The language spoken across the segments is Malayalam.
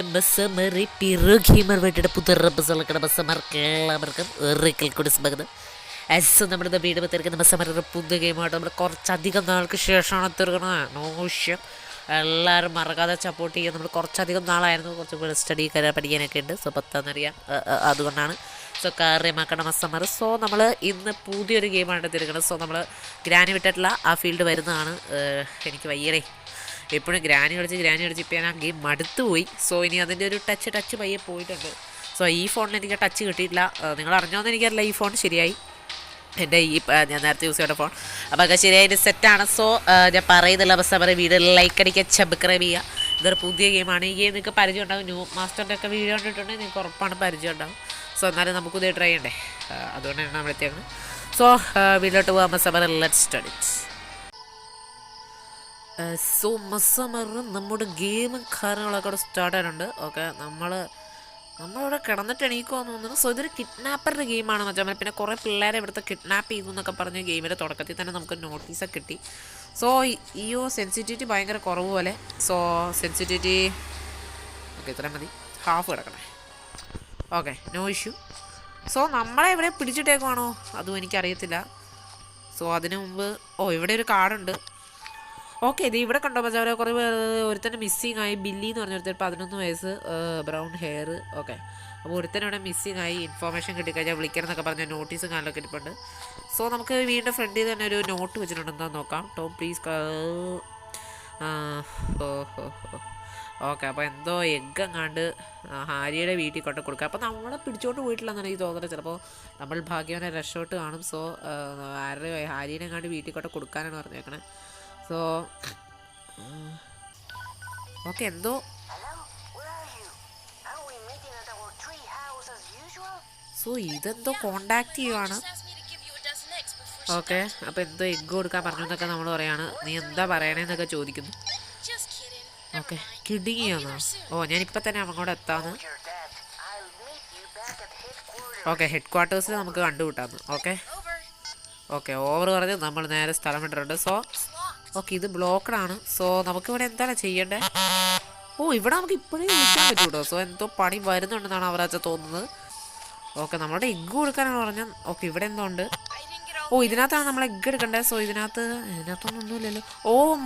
Bersama Pirogimer വേണ്ടിയിട്ട് പുതിയ ബസ്സുകളൊക്കെ ബസ്സമാർക്കെല്ലാവർക്കും ഒരിക്കൽ കൂടി സ്വാഗതം. നമ്മുടെ വീട് തീർക്കുന്ന ബസ്സമാരുടെ പുതിയ ഗെയിമായിട്ട് നമ്മൾ കുറച്ചധികം നാൾക്ക് ശേഷമാണ് തീർക്കുന്നത്. നോഷ്യം എല്ലാവരും മറക്കാതെ സപ്പോർട്ട് ചെയ്യുക. നമ്മൾ കുറച്ചധികം നാളായിരുന്നു, കുറച്ച് സ്റ്റഡി പഠിക്കാനൊക്കെ ഉണ്ട്. സോ പത്താന്നറിയാം, അതുകൊണ്ടാണ്. സോ കാര്യമാക്കണം ബസ്സമാർ. സോ നമ്മൾ ഇന്ന് പുതിയൊരു ഗെയിമായിട്ട് തീർക്കുന്നത്. സോ നമ്മൾ ഗ്രാനി വിട്ടിട്ടുള്ള ആ ഫീൽഡ് വരുന്നതാണ്. എനിക്ക് വയ്യടേ, എപ്പോഴും ഗ്രാനി കളിച്ച് ഇപ്പം ഞാൻ ആ ഗെയിം മടുത്തു പോയി. സോ ഇനി അതിൻ്റെ ഒരു ടച്ച് പയ്യെ പോയിട്ടുണ്ട്. സോ ഈ ഫോണിൽ എനിക്ക് ടച്ച് കിട്ടിയിട്ടില്ല. നിങ്ങൾ അറിഞ്ഞോന്ന് എനിക്കറിയില്ല. ഈ ഫോൺ ശരിയായി, എൻ്റെ ഞാൻ നേരത്തെ യൂസ് ചെയ്ത ഫോൺ അപ്പോൾ ഒക്കെ ശരിയായിട്ട് സെറ്റാണ്. സോ ഞാൻ പറയുന്നില്ല, ബസ് പറയും വീഡിയോ ലൈക്ക് അടിക്കുക, സബ്സ്ക്രൈബ് ചെയ്യുക. ഇതൊരു പുതിയ ഗെയിമാണ്. ഈ ഗെയിം നിങ്ങൾക്ക് പരിചയം ഉണ്ടാകും. ന്യൂ മാസ്റ്ററിൻ്റെ ഒക്കെ വീഡിയോ കണ്ടിട്ടുണ്ടെങ്കിൽ നിങ്ങൾക്ക് ഉറപ്പാണ് പരിചയം ഉണ്ടാകും. സോ എന്നാലും നമുക്കിത് ട്രൈ ചെയ്യണ്ടേ, അതുകൊണ്ടാണ് നമ്മൾ എത്തിയേക്കുന്നത്. സോ വീഡിയോട്ട് പോകാൻ ബസ് പറ ലെറ്റ്സ് സ്റ്റാർട്ട് ഇറ്റ്. സോ മസ്സമർ നമ്മുടെ ഗെയിമും കാര്യങ്ങളൊക്കെ അവിടെ സ്റ്റാർട്ട് ആയിട്ടുണ്ട്. ഓക്കെ, നമ്മളിവിടെ കിടന്നിട്ട് എണീക്കുമെന്ന് തോന്നുന്നു. സോ ഇതൊരു കിഡ്നാപ്പറുടെ ഗെയിമാണ് മച്ചാൽ. പിന്നെ കുറേ പിള്ളേരെ ഇവിടുത്തെ കിഡ്നാപ്പ് ചെയ്തു എന്നൊക്കെ പറഞ്ഞ് ഗെയിമിൻ്റെ തുടക്കത്തിൽ തന്നെ നമുക്ക് നോട്ടീസൊക്കെ കിട്ടി. സോ സെൻസിറ്റിവിറ്റി ഭയങ്കര കുറവ് പോലെ. സോ സെൻസിറ്റിവിറ്റി ഓക്കെ, ഇത്രയും മതി. ഹാഫ് കിടക്കണേ. Okay, no issue. സോ നമ്മളെ ഇവിടെ പിടിച്ചിട്ടേക്കുവാണോ അതും എനിക്കറിയത്തില്ല. സോ അതിനു മുമ്പ് ഇവിടെ ഒരു കാർഡുണ്ട്. ഓക്കെ, ഇത് ഇവിടെ കണ്ടോ മച്ചാ, കുറേ ഒരുത്തന്നെ മിസ്സിങ് ആയി. ബില്ലി എന്ന് പറഞ്ഞൊരുത്തർ 11 വയസ്സ്, ബ്രൗൺ ഹെയർ. ഓക്കെ, അപ്പോൾ ഒരുത്തന്നെ ഇവിടെ മിസ്സിങ് ആയി. ഇൻഫോർമേഷൻ കിട്ടിക്കഴിഞ്ഞാൽ വിളിക്കണം എന്നൊക്കെ പറഞ്ഞ നോട്ടീസും കാര്യങ്ങളൊക്കെ ഇരിപ്പുണ്ട്. സോ നമുക്ക് വീണ്ടും ഫ്രണ്ടിൽ തന്നെ ഒരു നോട്ട് വെച്ചിട്ടുണ്ട്. എന്താണെന്ന് നോക്കാം. Tom please. ഓക്കെ, അപ്പോൾ എന്തോ എഗ്ഗ് എങ്ങാണ്ട് ഹാരിയുടെ വീട്ടിൽ കൊണ്ട് കൊടുക്കുക. അപ്പോൾ നമ്മളെ പിടിച്ചോണ്ട് പോയിട്ടില്ലെന്നാണ് എനിക്ക് തോന്നുന്നത്. ചിലപ്പോൾ നമ്മൾ ഭാഗ്യവാനെ രക്ഷോട്ട് കാണും. സോ ഹാരിയുടെ എങ്ങാണ്ട് വീട്ടിൽ കൊണ്ട് കൊടുക്കാനാണ് പറഞ്ഞേക്കണേ. സോ ഓക്കെ, എന്തോ സോ ഇതെന്തോ കോണ്ടാക്ട് ചെയ്യുവാണ്. ഓക്കെ, അപ്പോൾ എന്തോ എഗ്ഗ് കൊടുക്കാൻ പറഞ്ഞു എന്നൊക്കെ നമ്മൾ പറയാണ്. നീ എന്താ പറയണേന്നൊക്കെ ചോദിക്കുന്നു. ഓക്കെ, കിഡിങ്ങിയാണോ? ഞാനിപ്പോൾ തന്നെ അങ്ങോട്ട് എത്താമെന്ന്. ഓക്കെ, ഹെഡ് ക്വാർട്ടേഴ്സിൽ നമുക്ക് കണ്ടുവിട്ടാന്ന്. ഓക്കെ, ഓവർ പറഞ്ഞ് നമ്മൾ നേരെ സ്ഥലം വിട്ടിട്ടുണ്ട്. സോ ഓക്കെ, ഇത് ബ്ലോക്കഡാണ്. സോ നമുക്കിവിടെ എന്താണ് ചെയ്യേണ്ടത്? ഇവിടെ നമുക്ക് ഇപ്പോഴേ വിളിക്കാൻ പറ്റൂട്ടോ. സോ എന്തോ പണി വരുന്നുണ്ടെന്നാണ് അവരാച്ച തോന്നുന്നത്. ഓക്കെ, നമ്മളുടെ എഗ്ഗ് കൊടുക്കാനാണ് പറഞ്ഞത്. ഓക്കെ, ഇവിടെ എന്തോ ഉണ്ട്. ഇതിനകത്താണ് നമ്മൾ എഗ്ഗ് എടുക്കേണ്ടത്. സോ ഇതിനകത്തൊന്നുമില്ലല്ലോ.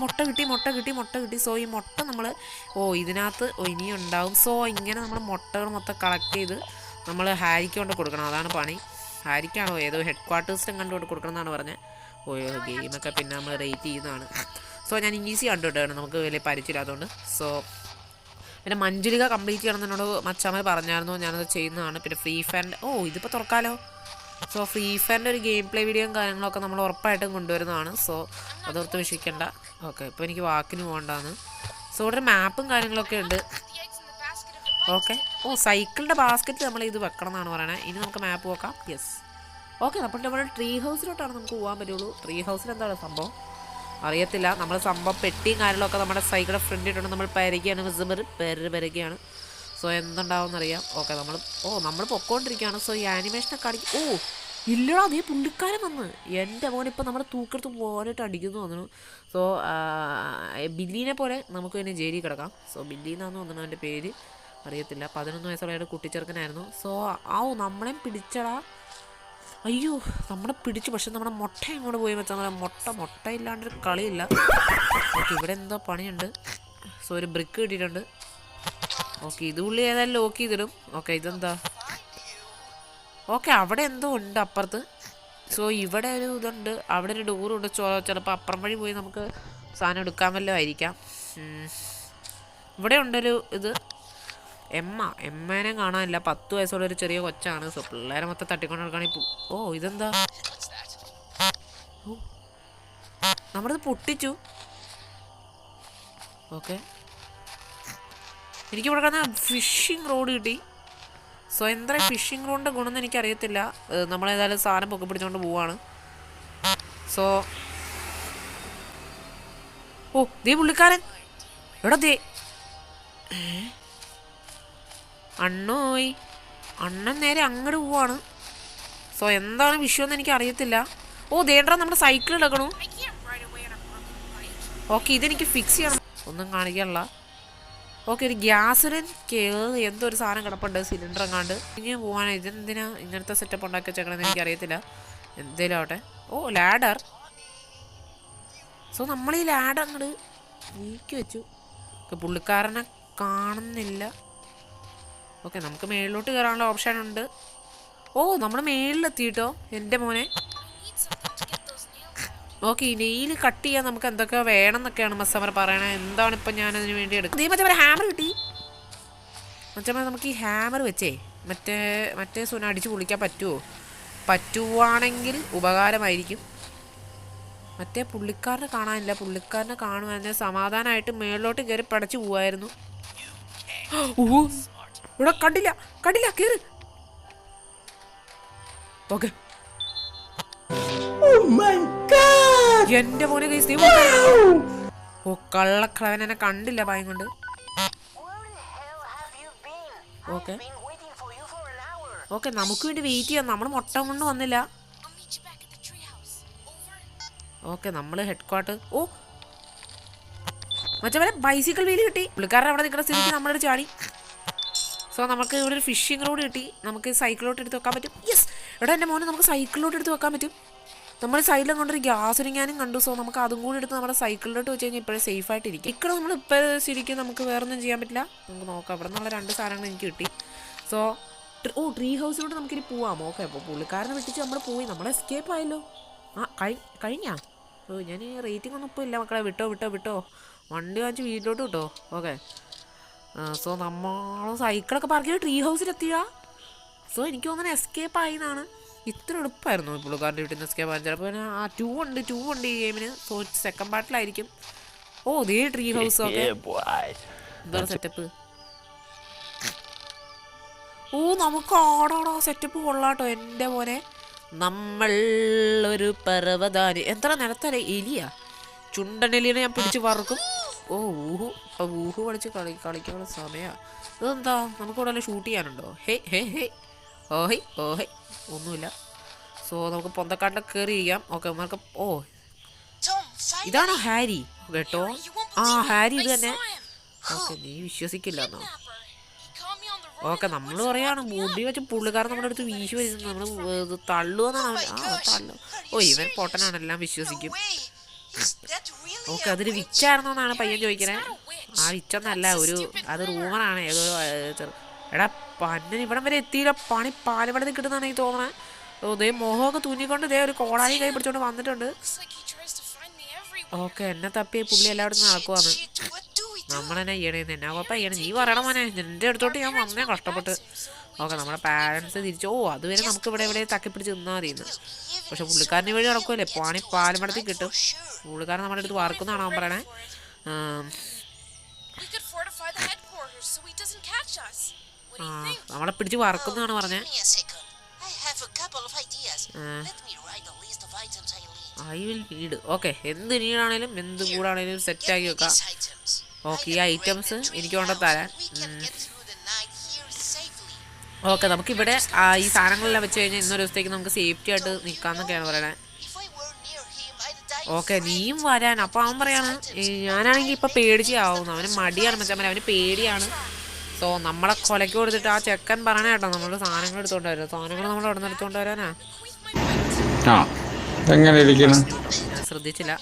മുട്ട കിട്ടി. സോ ഈ മുട്ട നമ്മൾ ഇതിനകത്ത് ഇനിയും ഉണ്ടാവും. സോ ഇങ്ങനെ നമ്മൾ മുട്ടകൾ മൊത്തം കളക്ട് ചെയ്ത് നമ്മൾ ഹാരിക്ക് കൊണ്ട് കൊടുക്കണം. അതാണ് പണി. ഹാരിക്കാണോ ഏതോ ഹെഡ് ക്വാർട്ടേഴ്സിലും കണ്ടുകൊണ്ട് കൊടുക്കണം എന്നാണ് പറഞ്ഞത്. ഗെയിമൊക്കെ പിന്നെ നമ്മൾ റേറ്റ് ചെയ്യുന്നതാണ്. സോ ഞാൻ ഈസി കണ്ടുവിട്ടാണ്, നമുക്ക് വലിയ പരിചയമില്ലാത്തതുകൊണ്ട്. സോ പിന്നെ മഞ്ജുലിക കംപ്ലീറ്റ് ചെയ്യണം എന്നോട് മച്ചാമ്മ പറഞ്ഞായിരുന്നു. ഞാനത് ചെയ്യുന്നതാണ്. പിന്നെ ഫ്രീ ഫയറിൻ്റെ ഇതിപ്പോൾ തുറക്കാലോ. സോ ഫ്രീ ഫയറിൻ്റെ ഒരു ഗെയിം പ്ലേ വീഡിയോയും കാര്യങ്ങളൊക്കെ നമ്മൾ ഉറപ്പായിട്ടും കൊണ്ടുവരുന്നതാണ്. സോ അതോർത്ത് വിഷയിക്കേണ്ട. ഓക്കെ, ഇപ്പോൾ എനിക്ക് വാക്കിന് പോകേണ്ടതാണ്. സോ ഇവിടെ ഒരു മാപ്പും കാര്യങ്ങളൊക്കെ ഉണ്ട്. ഓക്കെ, സൈക്കിളിൻ്റെ ബാസ്ക്കറ്റ് നമ്മൾ ഇത് വെക്കണം എന്നാണ് പറയണത്. ഇനി നമുക്ക് മാപ്പ് നോക്കാം. യെസ്, ഓക്കെ, അപ്പോൾ നമ്മുടെ ട്രീ ഹൗസിലോട്ടാണ് നമുക്ക് പോകാൻ പറ്റുള്ളൂ. ട്രീ ഹൗസിൽ എന്താണ് സംഭവം അറിയത്തില്ല. നമ്മൾ സംഭവം പെട്ടിയും കാര്യങ്ങളൊക്കെ നമ്മുടെ സൈക്കിളുടെ ഫ്രണ്ടിട്ടുണ്ട്. നമ്മൾ പെരകയാണ്. സോ എന്തുണ്ടാവുമെന്നറിയാം. ഓക്കെ, നമ്മൾ പൊക്കോണ്ടിരിക്കുകയാണ്. സോ ഈ ആനിമേഷനൊക്കെ അടിക്കും. ഇല്ലടാ, നീ പുള്ളിക്കാരൻ വന്ന് എൻ്റെ മോനിപ്പോൾ നമ്മുടെ തൂക്കെടുത്ത് പോകാനായിട്ട് അടിക്കുന്നു തോന്നുന്നു. സോ ബില്ലീനെ പോലെ നമുക്ക് പിന്നെ ജയിലിൽ കിടക്കാം. സോ ബില്ലിന്നാന്ന് തോന്നുന്നു അവൻ്റെ പേര്, അറിയത്തില്ല. 11 വയസ്സുള്ള കുട്ടിച്ചെറുക്കനായിരുന്നു. സോ നമ്മളെയും പിടിച്ചടാ. അയ്യോ, നമ്മളെ പിടിച്ചു. പക്ഷെ നമ്മുടെ മുട്ട എങ്ങോട്ട് പോയി വെച്ചാൽ മുട്ട ഇല്ലാണ്ടൊരു കളിയില്ല. ഓക്കെ, ഇവിടെ എന്തോ പണിയുണ്ട്. സോ ഒരു ബ്രിക്ക് കിട്ടിയിട്ടുണ്ട്. ഓക്കെ, ഇത് ഉള്ളി ഏതായാലും ലോക്ക് ചെയ്തിടും. ഓക്കെ, ഇതെന്താ? ഓക്കെ, അവിടെ എന്തോ ഉണ്ട് അപ്പുറത്ത്. സോ ഇവിടെ ഒരു ഇതുണ്ട്, അവിടെ ഒരു ഡോറുണ്ട്. ചിലപ്പോൾ അപ്പുറം വഴി പോയി നമുക്ക് സാധനം എടുക്കാൻ വല്ലതും ആയിരിക്കാം. ഇവിടെ ഉണ്ടൊരു ഇത്. എമ്മേനെ കാണാനില്ല. 10 വയസ്സുള്ളൊരു ചെറിയ കൊച്ചാണ്. സോ പിള്ളേരെ മൊത്തം തട്ടിക്കൊണ്ട് നടക്കുകയാണെങ്കിൽ ഇതെന്താ? നമ്മളിത് പൊട്ടിച്ചു. ഓക്കെ, എനിക്കിവിടെ കാണുന്ന ഫിഷിംഗ് റോഡ് കിട്ടി. സോ എന്താ ഫിഷിംഗ് റോഡിൻ്റെ ഗുണമെന്ന് എനിക്കറിയത്തില്ല. നമ്മളേതായാലും സാധനം പൊക്കി പിടിച്ചുകൊണ്ട് പോവാണ്. സോ ദേ പുള്ളിക്കാരൻ എടാ, ദേ അണ്ണൻ നേരെ അങ്ങോട്ട് പോവാണ്. സോ എന്താണ് വിഷയമെന്ന് എനിക്ക് അറിയത്തില്ല. ദേണ്ടാ നമ്മുടെ സൈക്കിൾ എടുക്കണു. ഓക്കെ, ഇതെനിക്ക് ഫിക്സ് ചെയ്യണം. ഒന്നും കാണിക്കാനുള്ള. ഓക്കെ ഒരു ഗ്യാസിന് എന്തോ ഒരു സാധനം കിടപ്പുണ്ട് സിലിണ്ടർ എങ്ങാണ്ട് ഇനി പോകാൻ ഇതെന്തിനാ ഇങ്ങനത്തെ സെറ്റപ്പ് ഉണ്ടാക്കി വെച്ചേക്കണമെന്ന് എനിക്കറിയത്തില്ല. എന്തേലും ആവട്ടെ. ഓ ലാഡർ. സോ നമ്മൾ ഈ ലാഡർ അങ്ങോട്ട് നീക്കി വെച്ചു. പുള്ളിക്കാരനെ കാണുന്നില്ല. ഓക്കെ നമുക്ക് മേളിലോട്ട് കയറാനുള്ള ഓപ്ഷൻ ഉണ്ട്. ഓ നമ്മൾ മേളിലെത്തിയിട്ടോ എൻ്റെ മോനെ. ഓക്കെ ഈ നെയിൽ കട്ട് ചെയ്യാൻ നമുക്ക് എന്തൊക്കെയോ വേണം എന്നൊക്കെയാണ് മച്ചമ്മ പറയണേ. എന്താണ് ഇപ്പം ഞാനതിന് വേണ്ടി എടുക്കുന്നത്? മറ്റേ ഹാമർ കിട്ടി. മച്ചമ്മ നമുക്ക് ഈ ഹാമർ വെച്ചേ മറ്റേ സുന അടിച്ച് പൊളിക്കാൻ പറ്റുമോ? പറ്റുവാണെങ്കിൽ ഉപകാരമായിരിക്കും. മറ്റേ പുള്ളിക്കാരനെ കാണാനില്ല. പുള്ളിക്കാരനെ കാണുവാൻ സമാധാനമായിട്ട് മേളിലോട്ട് കയറി പടച്ചു പോവായിരുന്നു. ഇവിടെ കണ്ടില്ല കയറി. ഓക്കെ എന്റെ മോനെ ഓ കള്ളക്കളവൻ എന്നെ കണ്ടില്ല ഭയം കൊണ്ട്. ഓക്കെ ഓക്കെ നമുക്ക് വേണ്ടി വെയിറ്റ് ചെയ്യാം. നമ്മൾ മുട്ട കൊണ്ട് വന്നില്ല. ഓക്കെ നമ്മൾ ഹെഡ് ക്വാർട്ടർ. ഓ മറ്റേ ബൈസിക്കിൾ വീല് കിട്ടി. പുള്ളിക്കാരൻ അവിടെ നിൽക്കുന്ന സ്ഥിതിക്ക് നമ്മളൊരു ചാടി. സോ നമുക്ക് ഇവിടെ ഒരു ഫിഷിംഗ് റോഡ് കിട്ടി. നമുക്ക് സൈക്കിളിലോട്ട് എടുത്ത് വെക്കാൻ പറ്റും. യെസ് എടാ എൻ്റെ മോനെ നമുക്ക് സൈക്കിളിലോട്ട് എടുത്ത് വെക്കാൻ പറ്റും. നമ്മൾ സൈഡിലും കൊണ്ടൊരു ഗ്യാസ് ഇരിക്കാനും കണ്ടു. സോ നമുക്ക് അതും കൂടി എടുത്ത് നമ്മുടെ സൈക്കിളിലോട്ട് വെച്ച് കഴിഞ്ഞാൽ ഇപ്പോഴും സേഫ് ആയിട്ടിരിക്കും. ഇവിടെ നമ്മൾ ഇപ്പോൾ ശരിക്കും നമുക്ക് വേറെ ഒന്നും ചെയ്യാൻ പറ്റില്ല. നമുക്ക് നോക്കാം. ഇവിടെ നിന്നുള്ള 2 സാധനങ്ങൾ എനിക്ക് കിട്ടി. സോ ട്രീ ഹൗസിലോട്ട് നമുക്കിനി പോവാം. ഓക്കെ അപ്പോൾ പുള്ളിക്കാരനെ വിട്ടിച്ച് നമ്മൾ പോയി. നമ്മൾ എസ്കേപ്പ് ആയല്ലോ. കഴിഞ്ഞാ? ഓ ഞാൻ റേറ്റിംഗ് ഒന്നും ഇപ്പോൾ ഇല്ല മക്കളെ. വിട്ടോ വണ്ടി വാങ്ങിച്ച് വീട്ടിലോട്ട് വിട്ടോ. ഓക്കെ സോ നമ്മൾ സൈക്കിളൊക്കെ പാർക്ക് ചെയ്ത് ട്രീ ഹൗസിലെത്തിയാ. സോ എനിക്ക് തോന്നുന്നത് എസ്കേപ്പ് ആയി എന്നാണ്. ഇത്ര എളുപ്പമായിരുന്നു പുള്ളിക്കാരൻ്റെ വീട്ടിൽ നിന്ന് എസ്കേപ്പ് ആയി. ചിലപ്പോൾ പിന്നെ 2 ഉണ്ട് ഈ ഗെയിമിന്. സോ സെക്കൻഡ് പാർട്ടിലായിരിക്കും. ഓ ദേ ട്രീ ഹൗസ്. ഓക്കെ എന്താണ് സെറ്റപ്പ്? ഓ നമുക്ക് ആടാടാ സെറ്റപ്പ് കൊള്ളാട്ടോ എൻ്റെ പോലെ. നമ്മൾ ഒരു പർവ്വതാനി എത്ര നിലത്തല്ലേ എലിയാ? ചുണ്ടനെലിനെ ഞാൻ പിടിച്ച് വറുക്കും. ഓ ഊഹു കളിച്ച് കളിക്കാനുള്ള സമയമാണ്. ഇതെന്താ നമുക്കിവിടെ വല്ല ഷൂട്ട് ചെയ്യാനുണ്ടോ? ഓഹൈ ഒന്നുമില്ല. സോ നമുക്ക് പൊന്തക്കാട്ടിലൊക്കെ കയറി ഇരിക്കാം. ഓക്കെ നമുക്ക് ഓ ഇതാണോ ഹാരി? കേട്ടോ ഹാരി ഇത് തന്നെ. ഓക്കെ നീ വിശ്വസിക്കില്ല എന്നോ? ഓക്കെ നമ്മൾ പറയാണ് മുടി വെച്ച് പുള്ളിക്കാരൻ നമ്മുടെ അടുത്ത് വീശി വരുന്നത് നമ്മൾ തള്ളുവെന്നാണ്. തള്ളു. ഓ ഇവൻ പൊട്ടനാണെല്ലാം വിശ്വസിക്കും. ഓക്കെ അതൊരു വിച്ചായിരുന്നോന്നാണ് പയ്യൻ ചോദിക്കണേ. ആ വിച്ചൊന്നല്ല അത് റൂമറാണ്. ഏതോ എടാ പന്നൻ ഇവിടം വരെ എത്തിയില്ല. പാലപ്പടത്തിൽ കിട്ടുന്നതാണ് എനിക്ക് തോന്നണേ. ഇതേ മോഹമൊക്കെ തുന്നിക്കൊണ്ട് ഇതേ ഒരു കോടാലി കൈ പിടിച്ചോണ്ട് വന്നിട്ടുണ്ട്. ഓക്കെ എന്നെ തപ്പി പുള്ളി എല്ലായിടത്തും നടക്കുവാന്ന്. നമ്മളെന്നെ ചെയ്യണേന്ന് എന്നാ കുഴപ്പം ചെയ്യണം? നീ പറയണം മോനെ. നിന്റെ അടുത്തോട്ട് ഞാൻ വന്നേ കഷ്ടപ്പെട്ട്. ഓക്കെ നമ്മുടെ പാരൻസ് തിരിച്ചു. അതുവരെ നമുക്ക് ഇവിടെ തക്കിപ്പിടിച്ച് നിന്നാൽ മതിയെന്ന്. പക്ഷെ പുള്ളിക്കാരന് വഴി നടക്കുമല്ലേ. പാലമടത്തിൽ കിട്ടും. പുള്ളിക്കാരൻ നമ്മുടെ അടുത്ത് വറക്കുന്നതാണോ അവൻ പറയണേ? നമ്മളെ പിടിച്ച് വറക്കുന്നതാണ് പറഞ്ഞേ. I will need. ഓക്കെ എന്ത് നീഡാണേലും എന്ത് കൂടാണേലും സെറ്റാക്കി വെക്കാം. ഓക്കെ ഈ ഐറ്റംസ് എനിക്ക് കൊണ്ട് തരാൻ. ഓക്കെ നമുക്കിവിടെ ഈ സാധനങ്ങളെല്ലാം വെച്ച് കഴിഞ്ഞാൽ ഇന്നൊരു ദിവസത്തേക്ക് നമുക്ക് സേഫ്റ്റി ആയിട്ട് നിൽക്കാമെന്നൊക്കെയാണ് പറയണേ. ഓക്കെ നീയും വരാൻ. അപ്പോൾ അവൻ പറയാണ് ഞാനാണെങ്കിൽ ഇപ്പം പേടിച്ചാവുന്നു. അവന് മടിയാണ് മച്ചാൻ. അവന് പേടിയാണ്. സോ നമ്മളെ കൊലയ്ക്ക് കൊടുത്തിട്ട് ആ ചെക്കൻ പറയണ കേട്ടോ നമ്മൾ സാധനങ്ങൾ എടുത്തോണ്ട് വരാം. സാധനങ്ങൾ നമ്മൾ അവിടെ നിന്ന് എടുത്തോണ്ട് വരാനാ. ശ്രദ്ധിച്ചില്ല.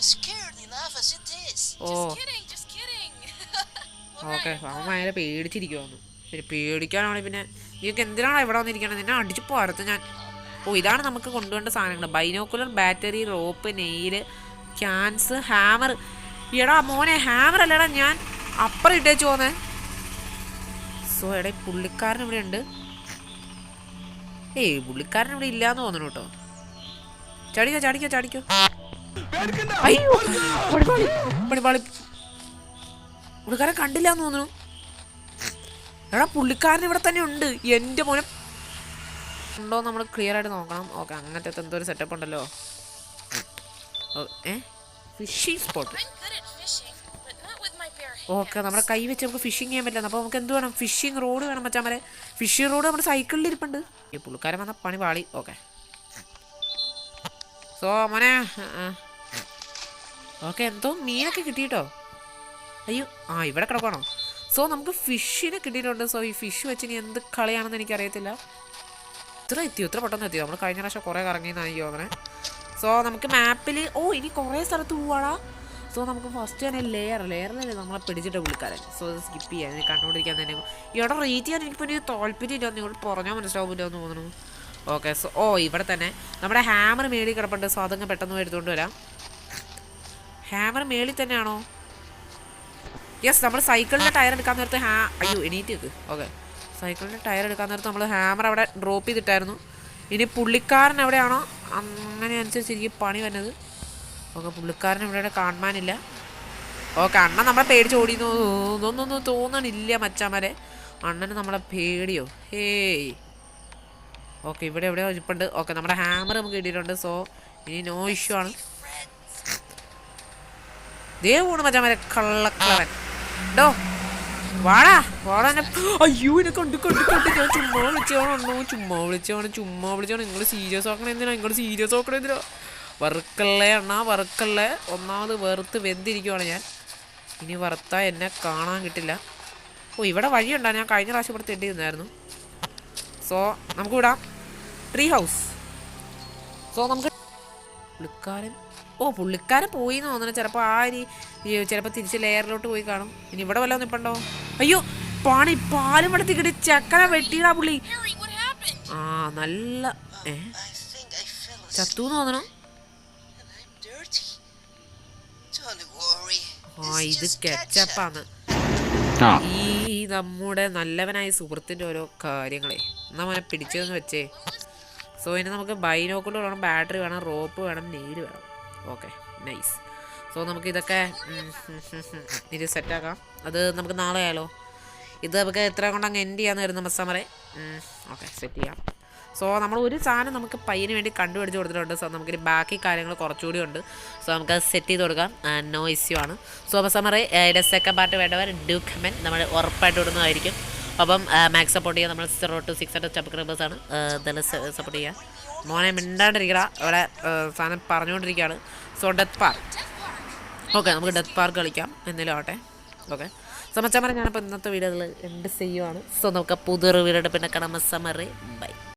ഓക്കെ അവൻ ഭയങ്കര പേടിച്ചിരിക്കുവാന്ന്. പിന്നെ പേടിക്കാനാണെങ്കിൽ പിന്നെ നിങ്ങൾക്ക് എന്തിനാണ് ഇവിടെ വന്നിരിക്കണം? നിന്നെ അടിച്ചു പോരത്ത് ഞാൻ. ഇതാണ് നമുക്ക് കൊണ്ടുവേണ്ട സാധനങ്ങൾ. Binocular, battery, rope, nail, cans, hammer. എടാ മോനെ ഹാമർ അല്ലടാ ഞാൻ അപ്പുറം ഇട്ടേച്ച് പോന്നേ. സോ എടാ പുള്ളിക്കാരൻ ഇവിടെ ഉണ്ട്. പുള്ളിക്കാരൻ ഇവിടെ ഇല്ലാന്ന് തോന്നണു കേട്ടോ. ചാടിക്കോ. അയ്യോ പുള്ളിക്കാരൻ കണ്ടില്ലാന്ന് തോന്നുന്നു. എടാ പുള്ളിക്കാരൻ ഇവിടെ തന്നെ ഉണ്ട്. എൻ്റെ മോനെ ഉണ്ടോ നമ്മൾ ക്ലിയർ ആയിട്ട് നോക്കണം. ഓക്കെ അങ്ങനത്തെ എന്തോ ഒരു സെറ്റപ്പ് ഉണ്ടല്ലോ. Phishing spot. ഓക്കെ നമ്മുടെ കൈ വെച്ച് നമുക്ക് ഫിഷിങ് ചെയ്യാൻ പറ്റില്ല. അപ്പോൾ നമുക്ക് എന്ത് വേണം? ഫിഷിംഗ് റോഡ് വേണം മച്ചാൻ വരെ. ഫിഷിംഗ് റോഡ് നമ്മുടെ സൈക്കിളിൽ ഇരിപ്പുണ്ട്. ഈ പുള്ളിക്കാരൻ വന്ന പണി പാളി. ഓക്കെ സോ മോനെ ഓക്കെ എന്തോ മീനൊക്കെ കിട്ടിയിട്ടോ. അയ്യോ ഇവിടെ കിടക്കണോ? സോ നമുക്ക് ഫിഷിനെ കിട്ടിയിട്ടുണ്ട്. സോ ഈ ഫിഷ് വെച്ച് ഇനി എന്ത് കളിയാണെന്ന് എനിക്കറിയത്തില്ല. ഇത്ര പെട്ടെന്ന് എത്തിയോ? നമ്മൾ കഴിഞ്ഞ പ്രാവശ്യം കുറേ കറങ്ങിയെന്നായിരിക്കും അങ്ങനെ. സോ നമുക്ക് മാപ്പിൽ ഇനി കുറേ സ്ഥലത്ത് പോവാടാ. സോ നമുക്ക് ഫസ്റ്റ് തന്നെ ലെയറിലല്ലേ നമ്മളെ പിടിച്ചിട്ട് പുള്ളിക്കാരൻ. സോ അത് സ്കിപ്പ് ചെയ്യാൻ കണ്ടുകൊണ്ടിരിക്കാൻ തന്നെ ഇവിടെ റേറ്റ് ചെയ്യാൻ എനിക്കിപ്പോൾ ഒരു താല്പര്യമില്ല. നിങ്ങൾ പറഞ്ഞാൽ മനസ്സിലാവില്ല എന്ന് തോന്നുന്നു. ഓക്കെ. സോ ഇവിടെ തന്നെ നമ്മുടെ ഹാമർ മേളിൽ കിടപ്പുണ്ട്. സോ അതങ്ങ് പെട്ടെന്ന് എടുത്തുകൊണ്ട് വരാം. ഹാമർ മേളിൽ തന്നെയാണോ? യെസ്. നമ്മൾ സൈക്കിളിൻ്റെ ടയർ എടുക്കാൻ നേരത്ത് എണീറ്റ് വെക്ക്. ഓക്കെ. സൈക്കിളിൻ്റെ ടയർ എടുക്കാൻ നേരത്ത് നമ്മൾ ഹാമർ അവിടെ ഡ്രോപ്പ് ചെയ്തിട്ടായിരുന്നു. ഇനി പുള്ളിക്കാരൻ എവിടെയാണോ അങ്ങനെ അനുസരിച്ച് എനിക്ക് പണി വന്നത്. ഓക്കെ. പുള്ളിക്കാരൻ ഇവിടെ കാണാനില്ല. ഓക്കെ. അണ്ണൻ നമ്മളെ പേടിച്ച് ഓടിയൊന്നും തോന്നണില്ല മച്ചാമാരെ. അണ്ണന് നമ്മളെ പേടിയോ? ഹേയ്. ഓക്കെ. ഇവിടെ എവിടെയോ ഇരിപ്പുണ്ട്. ഓക്കെ. നമ്മുടെ ഹാമർ നമുക്ക് കിട്ടിയിട്ടുണ്ട്. സോ ഇനി നോ ഇഷ്യൂ ആണ്. ദേവൂണ് മച്ചാമാരെ കള്ളക്കളവൻ. ഡോ വാടാ എന്നെ. അയ്യോ എന്നെ കണ്ടു ഞാൻ ചുമ്മാ വിളിച്ചാണ്. നിങ്ങൾ സീരിയസ് ആക്കണേ എന്തിനാ? വറുക്കല്ലേ അണ്ണാ വറുക്കല്ലേ. ഒന്നാമത് വെറുത്ത് വെന്തിരിക്കുവാണ് ഞാൻ. ഇനി വറുത്താൽ എന്നെ കാണാൻ കിട്ടില്ല. ഇവിടെ വഴിയുണ്ടോ? ഞാൻ കഴിഞ്ഞ പ്രാവശ്യം ഇവിടെ തെണ്ടി നിന്നായിരുന്നു. സോ നമുക്ക് വിടാം. Tree house. സോ നമുക്ക് പുള്ളിക്കാരൻ പോയി എന്ന് തോന്നുന്നു. ചിലപ്പോൾ തിരിച്ച് ലെയറിലോട്ട് പോയി കാണും. ഇനി ഇവിടെ വല്ലതും നിൽപ്പുണ്ടോ? അയ്യോ പാലും ഇവിടെ തികടി ചക്കര വെട്ടിയിടാ പുള്ളി. നല്ല ചത്തു തോന്നണോ? ഇത് കെച്ചപ്പാണ്. ഈ നമ്മുടെ നല്ലവനായ സുഹൃത്തിൻ്റെ ഓരോ കാര്യങ്ങളെ നമ്മളെ പിടിച്ചതെന്ന് വെച്ചേ. സോ ഇനി നമുക്ക് ബൈനോക്കുലർ വേണം, ബാറ്ററി വേണം, റോപ്പ് വേണം, നെയിൽ വേണം. ഓക്കെ. നൈസ്. സോ നമുക്കിതൊക്കെ ഇത് സെറ്റാക്കാം. അത് നമുക്ക് നാളെ ആയാലോ? ഇത് നമുക്ക് എത്ര കൊണ്ട് അങ്ങ് എൻഡ് ചെയ്യാമെന്ന് വരുന്ന മസ്സാമറെ. ഓക്കെ. സെറ്റ് ചെയ്യാം. സോ നമ്മൾ ഒരു സാധനം നമുക്ക് പയ്യന് വേണ്ടി കണ്ടുപിടിച്ച് കൊടുത്തിട്ടുണ്ട്. സോ നമുക്കിനി ബാക്കി കാര്യങ്ങൾ കുറച്ചുകൂടി ഉണ്ട്. സോ നമുക്കത് സെറ്റ് ചെയ്ത് കൊടുക്കാം. നോ ഇഷ്യൂ ആണ്. സോ മസ്സാമറെ ഇതിൻ്റെ സെക്കൻഡ് പാർട്ട് വേണ്ടവർ ഡു കമൻറ്റ്. നമ്മൾ ഉറപ്പായിട്ട് ഇടുന്നതായിരിക്കും. അപ്പം മാക്സ് സപ്പോർട്ട് ചെയ്യുക. നമ്മൾ 0 to 600 സബ്സ്ക്രൈബേഴ്സാണ്. ഇതെല്ലാം സപ്പോർട്ട് ചെയ്യുക. മോനെ മിണ്ടാണ്ടിരിക്കുക. അവിടെ സാധനം പറഞ്ഞുകൊണ്ടിരിക്കുകയാണ്. So death park. ഓക്കെ. നമുക്ക് ഡെത്ത് പാർക്ക് കളിക്കാം. എന്തെങ്കിലും ആവട്ടെ. ഓക്കെ. സമച്ചമറ ഞാനപ്പോൾ ഇന്നത്തെ വീഡിയോകൾ എൻഡ് ചെയ്യുവാണ്. സോ നമുക്ക് പുതിയൊരു വീഡിയോ പിന്നെ കാണാം. സമറ് ബൈ.